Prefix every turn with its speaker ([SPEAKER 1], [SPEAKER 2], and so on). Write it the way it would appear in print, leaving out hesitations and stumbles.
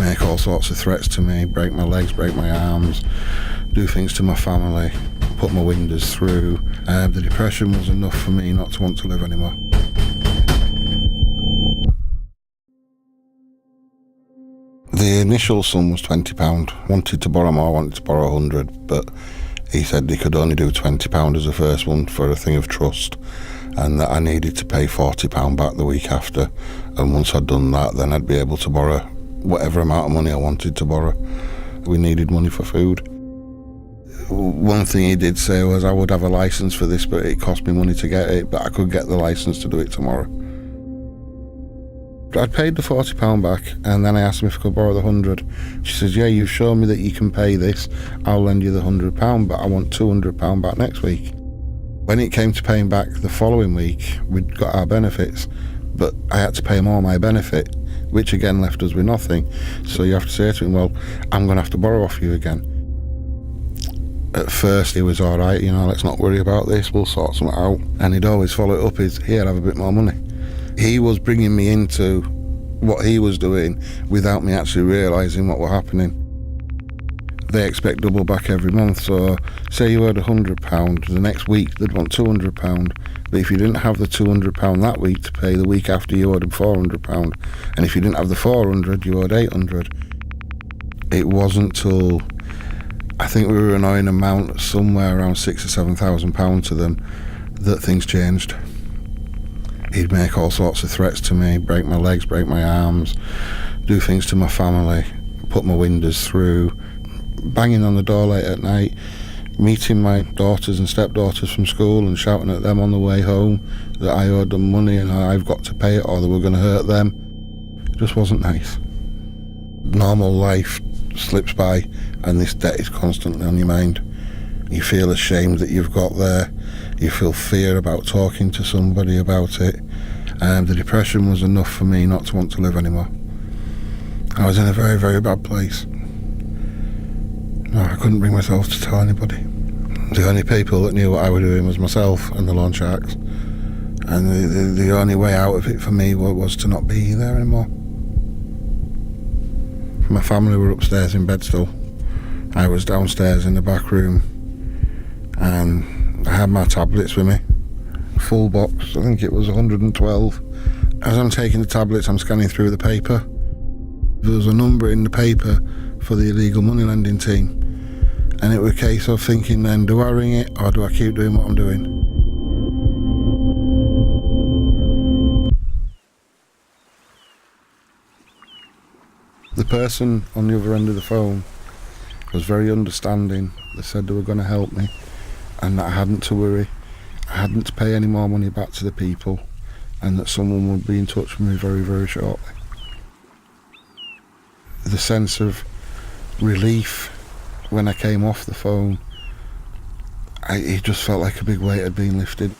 [SPEAKER 1] make all sorts of threats to me, break my legs, break my arms, do things to my family, put my windows through. The depression was enough for me not to want to live anymore. The initial sum was £20. Wanted to borrow more, wanted to borrow 100, but he said he could only do £20 as a first one for a thing of trust, and that I needed to pay £40 back the week after. And once I'd done that, then I'd be able to borrow whatever amount of money I wanted to borrow. We needed money for food. One thing he did say was I would have a licence for this, but it cost me money to get it, but I could get the licence to do it tomorrow. I'd paid the £40 back, and then I asked him if I could borrow the 100. She says, yeah, you've shown me that you can pay this, I'll lend you the £100, but I want £200 back next week. When it came to paying back the following week, we'd got our benefits, but I had to pay him all my benefit, which again left us with nothing. So you have to say to him, well, I'm going to have to borrow off you again. At first he was all right, let's not worry about this, we'll sort something out. And he'd always follow it up, here, have a bit more money. He was bringing me into what he was doing without me actually realising what was happening. They expect double back every month, so say you owed £100, the next week they'd want £200, but if you didn't have the £200 that week to pay, the week after you owed them £400, and if you didn't have the £400, you owed £800. It wasn't till I think we were an owing amount somewhere around £6,000 or £7,000 to them that things changed. He'd make all sorts of threats to me, break my legs, break my arms, do things to my family, put my windows through, banging on the door late at night, meeting my daughters and stepdaughters from school and shouting at them on the way home that I owed them money and I've got to pay it or they were going to hurt them. It just wasn't nice. Normal life slips by and this debt is constantly on your mind. You feel ashamed that you've got there. You feel fear about talking to somebody about it. The depression was enough for me not to want to live anymore. I was in a very, very bad place. No, I couldn't bring myself to tell anybody. The only people that knew what I was doing was myself and the Lawn Sharks. And the only way out of it for me was to not be there anymore. My family were upstairs in bed still. I was downstairs in the back room, and I had my tablets with me. Full box, I think it was 112. As I'm taking the tablets, I'm scanning through the paper. There was a number in the paper for the illegal money lending team. And it was a case of thinking then, do I ring it or do I keep doing what I'm doing? The person on the other end of the phone was very understanding. They said they were going to help me and that I hadn't to worry. I hadn't to pay any more money back to the people and that someone would be in touch with me very, very shortly. The sense of relief when I came off the phone, it just felt like a big weight had been lifted.